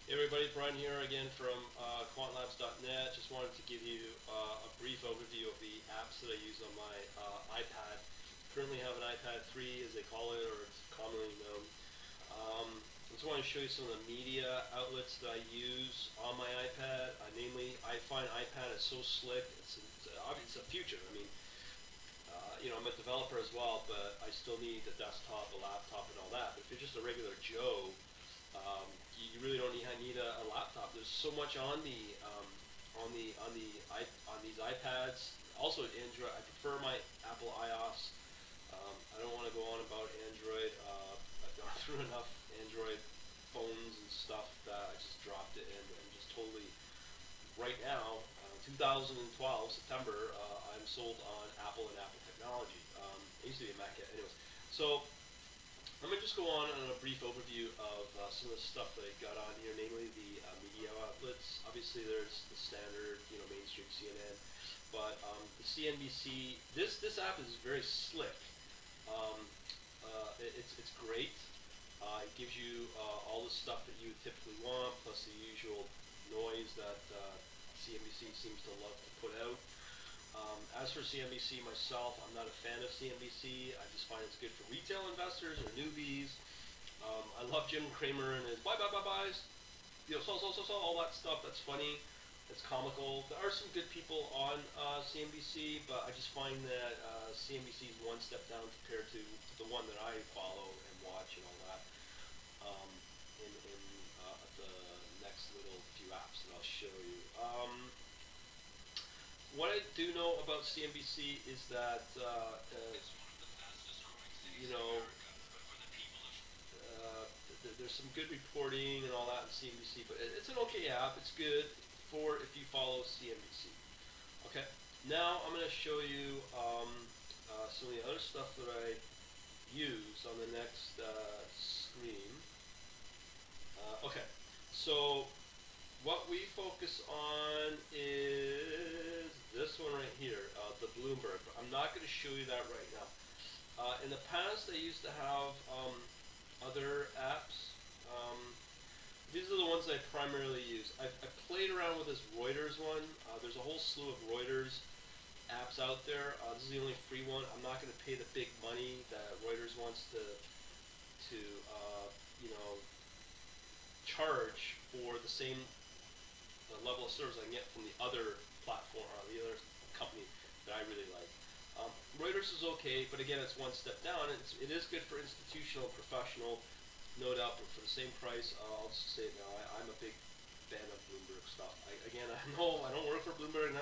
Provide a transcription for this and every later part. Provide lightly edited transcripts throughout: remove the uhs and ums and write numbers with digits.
Hey everybody, Brian here again from quantlabs.net. Just wanted to give you a brief overview of the apps that I use on my iPad. Currently have an iPad 3 as they call it, or it's commonly known. I just want to show you some of the media outlets that I use on my iPad. Namely, I find iPad is so slick. It's a future. I mean, I'm a developer as well, but I still need a desktop, a laptop, and all that. But if you're just a regular Joe, you really don't need a laptop. There's so much on these iPads. Also, Android. I prefer my Apple iOS. I don't want to go on about Android. I've gone through enough Android phones and stuff that I just dropped it and just totally. Right now, 2012 September, I'm sold on Apple and Apple technology. I used to be a Mac, anyways. So I'm going to just go on a brief overview of some of the stuff that I got on here, namely the media outlets. Obviously, there's the standard, mainstream CNN, but the CNBC. This app is very slick. Um, it's great. It gives you all the stuff that you would typically want, plus the usual noise that CNBC seems to love to put out. As for CNBC myself, I'm not a fan of CNBC. I just find it's good for retail investors or newbies. I love Jim Cramer and his buys, sell, all that stuff. That's funny. It's comical. There are some good people on CNBC, but I just find that CNBC is one step down compared to the one that I follow and watch and all that. Um, in the next little few apps that I'll show you. What I do know about CNBC is that you know there's some good reporting and all that in CNBC, but it's an okay app. It's good for if you follow CNBC. Okay. Now I'm going to show you some of the other stuff that I use on the next screen. Okay. So what we focus on is this one right here, the Bloomberg. I'm not going to show you that right now. In the past, I used to have other apps. Um, these are the ones I primarily use. I played around with this Reuters one. There's a whole slew of Reuters apps out there. This is the only free one. I'm not going to pay the big money that Reuters wants to you know charge for the same level of service I can get from the other platform or the other company that I really like. Reuters is okay, but again, it's one step down. It is good for institutional, professional, no doubt, but for the same price, I'll just say it now. I'm a big fan of Bloomberg stuff. Again, I know I don't work for Bloomberg. No.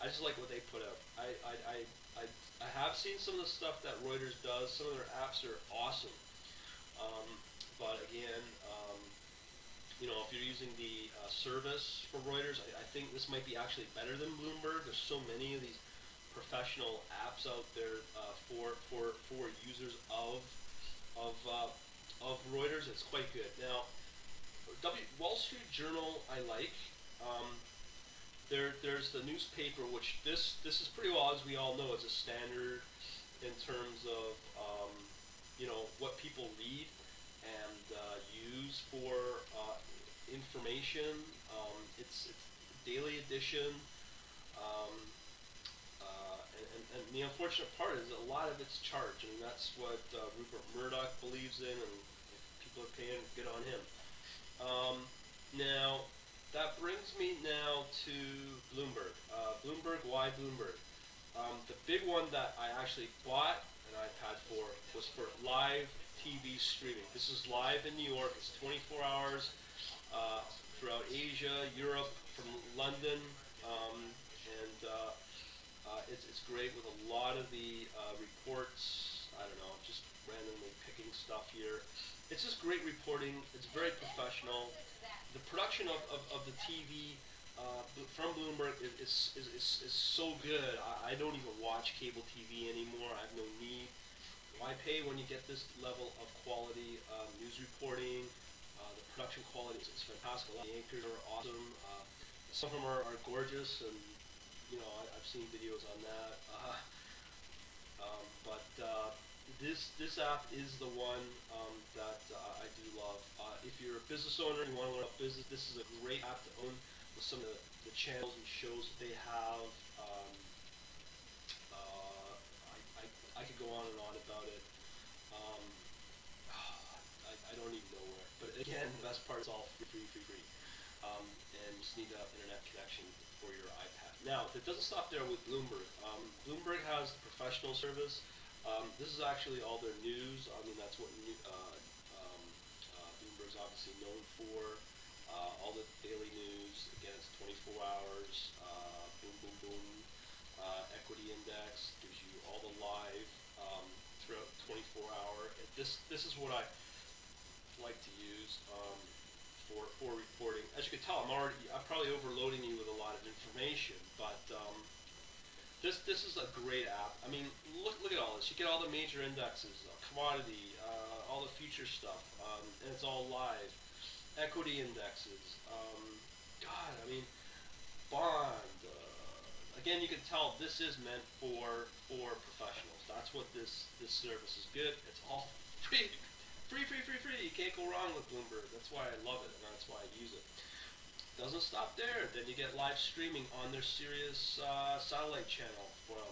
I just like what they put out. I have seen some of the stuff that Reuters does. Some of their apps are awesome. Um, but again, if you're using the service for Reuters, I think this might be actually better than Bloomberg. There's so many of these professional apps out there for users of Reuters. It's quite good. Now, Wall Street Journal I like. Um, there's the newspaper, which this is pretty well, as we all know, it's a standard in terms of what people read and use for information. It's daily edition, um, and the unfortunate part is a lot of it's charged, and that's what Rupert Murdoch believes in, and if people are paying, good on him. Now, that brings me now to Bloomberg. Bloomberg, why Bloomberg? The big one that I actually bought an iPad for was for live TV streaming. This is live in New York. It's 24 hours uh, throughout Asia, Europe, from London, and it's great with a lot of the reports. I don't know, just randomly picking stuff here. It's just great reporting. It's very professional. The production of the TV from Bloomberg is so good. I don't even watch cable TV anymore. I have no need. Why pay when you get this level of quality news reporting? The production quality is fantastic. The anchors are awesome. Some of them are gorgeous, and I've seen videos on that. But this app is the one that I do love. If you're a business owner and you want to learn about business, this is a great app to own with some of the channels and shows that they have. Um, I could go on and on about it. Um, I don't even know where. But again, the best part is all free. And you just need to have internet connection for your iPad. Now, it doesn't stop there with Bloomberg. Bloomberg has the professional service. This is actually all their news. I mean, that's what Bloomberg's obviously known for. All the daily news. Again, it's 24 hours. Boom. Equity index gives you all the live throughout 24 hour. This is what I like to use for reporting. As you can tell, I'm probably overloading you with a lot of information, but this is a great app. I mean, look at all this. You get all the major indexes, commodity, all the future stuff, and it's all live. Equity indexes. God, I mean, bond. Again, you can tell this is meant for professionals. That's what this service is good. It's all free. Free. You can't go wrong with Bloomberg. That's why I love it, and that's why I use it. Doesn't stop there. Then you get live streaming on their Sirius satellite channel from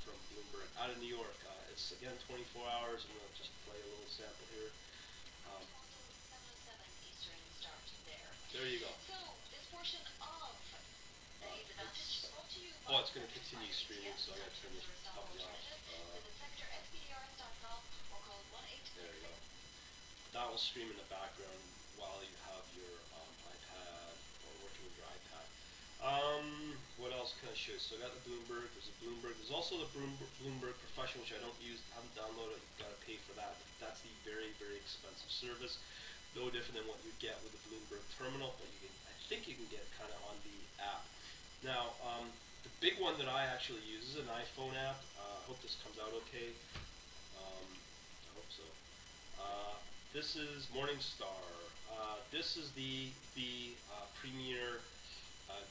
Bloomberg out of New York. It's again 24 hours. I'm going to just play a little sample here. There you go. Oh, it's going to continue streaming, so I'm going to turn this puppy off. There you go. That will stream in the background while you have your iPad or working with your iPad. What else can I show you? So I got the Bloomberg. There's a Bloomberg. There's also the Bloomberg Professional, which I don't use. Haven't downloaded. You've got to pay for that. But that's the very expensive service. No different than what you get with the Bloomberg terminal, but I think you can get kind of on the app. Now, the big one that I actually use is an iPhone app. I hope this comes out okay. I hope so. This is Morningstar. This is the premier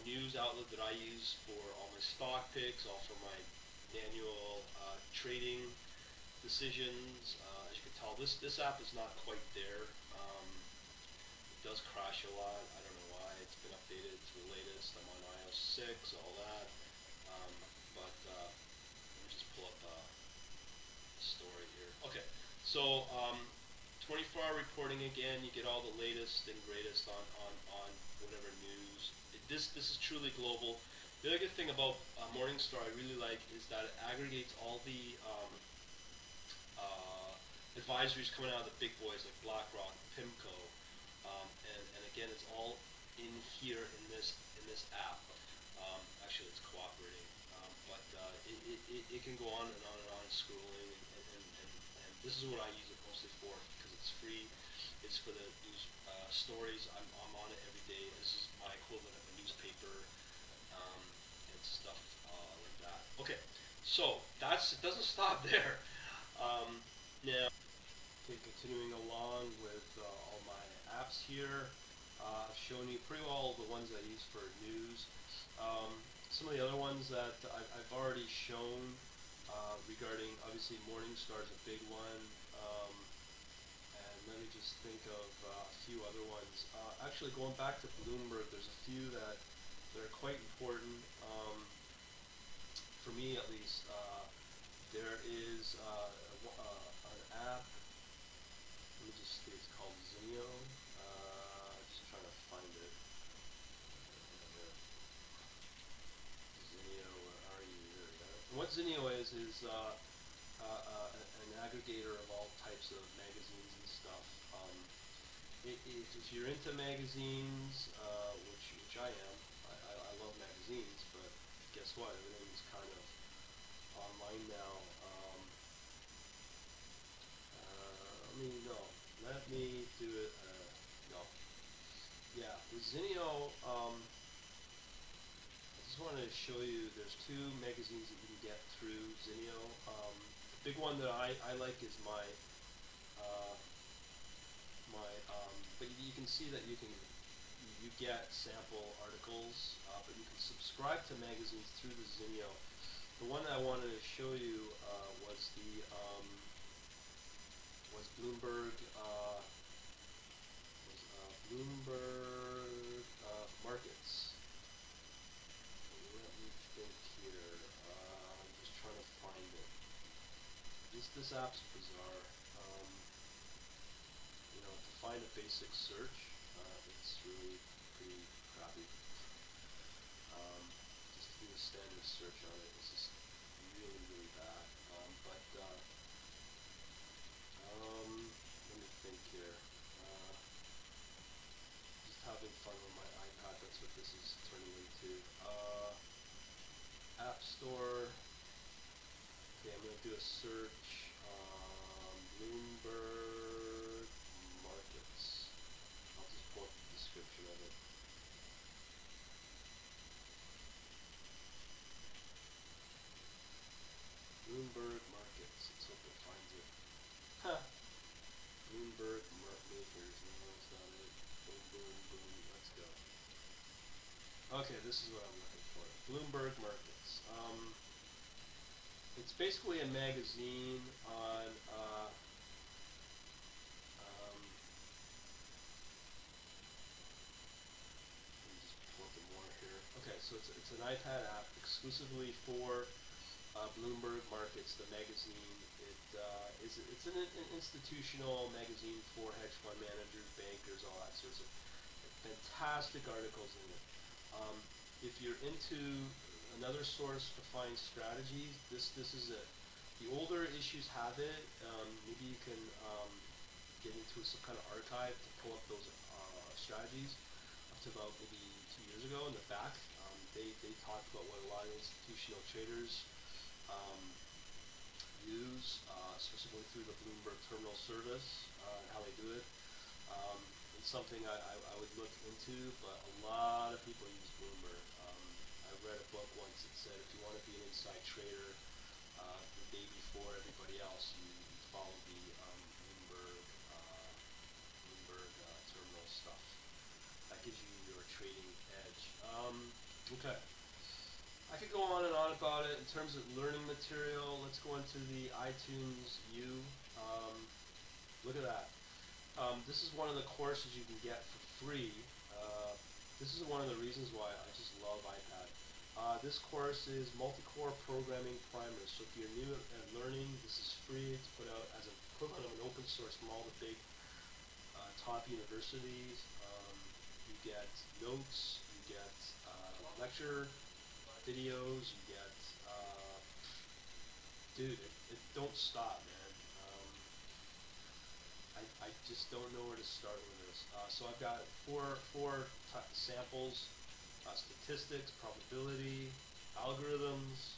news outlet that I use for all my stock picks, all for my manual trading decisions. As you can tell, this app is not quite there. It does crash a lot. I don't know why. It's been updated to the latest. I'm on iOS 6, all that. But let me just pull up the story here. Okay, so 24-hour reporting again. You get all the latest and greatest on whatever news. This is truly global. The other good thing about Morningstar I really like is that it aggregates all the advisories coming out of the big boys like BlackRock, PIMCO, and again, it's all in here in this app. Actually, it's cooperating, but it can go on and on scrolling, and this is what I use it mostly for because it's free. It's for the news stories. I'm on it every day. This is my equivalent of a newspaper and stuff like that. Okay, so it doesn't stop there. Now. Continuing along with all my apps here, I've shown you pretty well the ones I use for news. Some of the other ones that I've already shown regarding, obviously Morningstar is a big one, and let me just think of a few other ones. Actually, going back to Bloomberg, there's a few that are quite important, for me at least. There is an app. Let me just see, it's called Zinio. Just trying to find it. Zinio, where are you? There we go. And what Zinio is an aggregator of all types of magazines and stuff. If you're into magazines, which I am, I love magazines, but guess what? Everything's kind of online now. Let me do it. No. Yeah, with Zinio, I just wanted to show you there's two magazines that you can get through Zinio. The big one that I like is but you can see that you get sample articles, but you can subscribe to magazines through the Zinio. The one that I wanted to show you was the was Bloomberg Bloomberg Markets. Let me think here. I'm just trying to find it. This app's bizarre. To find a basic search, it's really pretty crappy. Just to do a standard search on it is just really, really bad. Let me think here. Just having fun with my iPad. That's what this is turning into. App Store. Okay, I'm gonna do a search. Bloomberg Markets. I'll just pull up the description of it. Bloomberg Markets. Let's hope it finds it. Ha! Bloomberg Makers. No, that's not it. Boom, boom, boom. Let's go. Okay, this is what I'm looking for. Bloomberg Markets. It's basically a magazine on let me just pull up the more here. Okay, so it's an iPad app exclusively for Bloomberg Markets, the magazine. It's an institutional magazine for hedge fund managers, bankers, all that sorts of fantastic articles in it. If you're into another source to find strategies, this is it. The older issues have it. Maybe you can get into some kind of archive to pull up those strategies up to about maybe 2 years ago in the back. They talked about what a lot of institutional traders use, specifically through the Bloomberg Terminal Service, how they do it. It's something I would look into, but a lot of people use Bloomberg. I read a book once that said if you want to be an inside trader the day before everybody else, you follow the Bloomberg terminal stuff. That gives you your trading edge. Okay. I could go on and on about it in terms of learning material. Let's go into the iTunes U. Look at that. This is one of the courses you can get for free. This is one of the reasons why I just love iPad. This course is Multi-Core Programming Primer. So if you're new at learning, this is free. It's put out as an equivalent of an open source from all the big top universities. You get notes, you get lecture videos, you get dude, it don't stop, man. I just don't know where to start with this. So I've got four samples: statistics, probability, algorithms,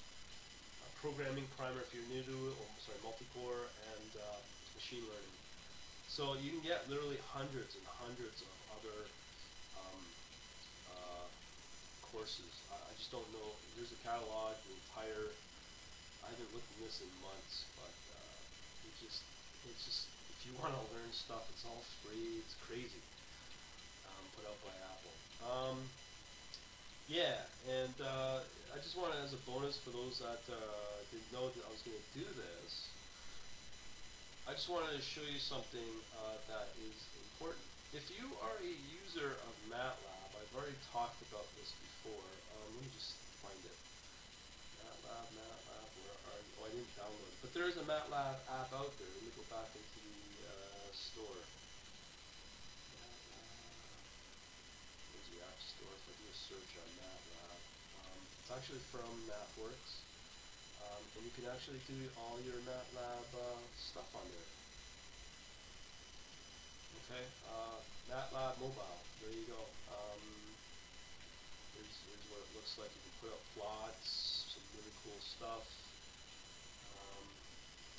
programming primer if you're new to it, or sorry, multi-core, and machine learning. So you can get literally hundreds and hundreds of other um, courses. I just don't know. Here's a catalog, the entire. I haven't looked at this in months, but it's just if you want to learn stuff, it's all free. It's crazy. Put out by Apple. Yeah, and I just wanted, as a bonus for those that didn't know that I was going to do this, I just wanted to show you something that is important. If you are a user of MATLAB, I've already talked about this before. Let me just find it. MATLAB, where are you? Oh, I didn't download it. But there is a MATLAB app out there. Let me go back into the store. There's the App Store. If I do a search on MATLAB, it's actually from MathWorks. And you can actually do all your MATLAB stuff on there. Okay, MATLAB Mobile. There you go. Here's what it looks like. You can put up plots, some really cool stuff. Um,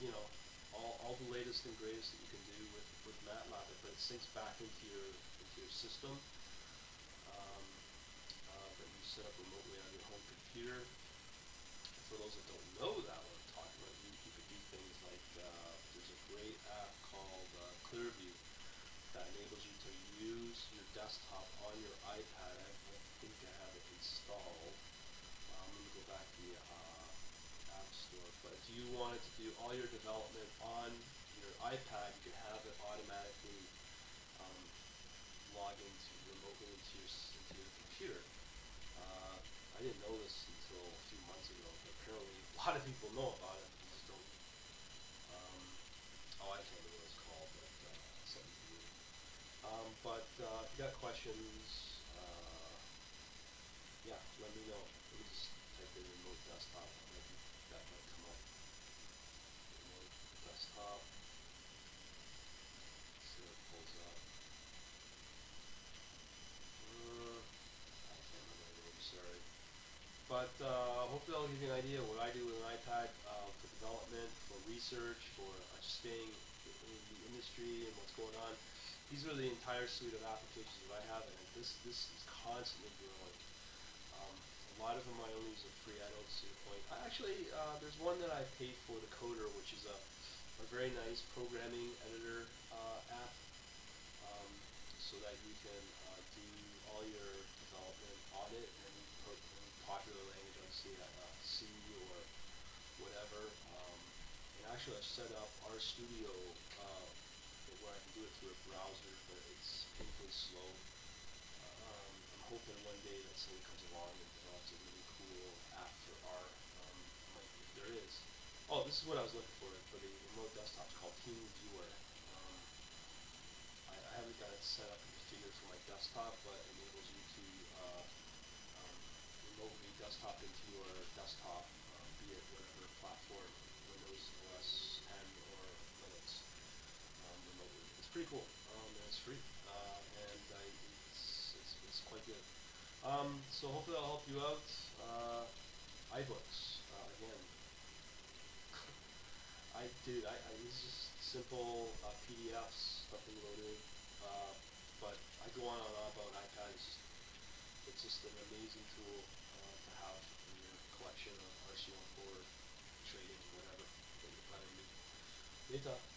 you know, all the latest and greatest that you can do with MATLAB, but it syncs back into your system that you set up remotely on your home computer. For those that don't know that what I'm talking about, you could do things like there's a great app called Clearview that enables you to use your desktop on your iPad. I think I have it installed. Let me go back to the App Store. But if you wanted to do all your development on your iPad, you can have it automatically um, log into remotely into your computer. I didn't know this until a few months ago, but apparently a lot of people know about it. They just don't. Um, I can't remember what it's called, but something to do. If you got questions, yeah, let me know. Let me just type in remote desktop. That might come up. Remote desktop. See what it pulls up. I can't remember the name. Sorry. But hopefully I'll give you an idea of what I do with an iPad for development, for research, for staying in the industry and what's going on. These are the entire suite of applications that I have, and this is constantly growing. A lot of them I only use are free. I don't see the point. There's one that I pay for, the Coder, which is a very nice programming editor app, um, so that you can do all your development on it and put in popular language, obviously C or whatever. And actually, I've set up RStudio where I can do it through a browser, but it's painfully slow. I'm hoping one day that somebody comes along and develops a really cool app for R. If there is. Oh, this is what I was looking for the remote desktop. It's called TeamViewer. I haven't got it set up and configured for my desktop, but it enables you to um, remotely desktop into your desktop, be it whatever platform, Windows, OS 10, or Linux, remotely. It's pretty cool, and it's free, it's quite good. So hopefully I'll help you out. iBooks, again, this is just simple PDFs, nothing loaded, but I go on and on about iPad. It's just an amazing tool to have in your collection of RC14 trading, whatever that you're planning to do. Later.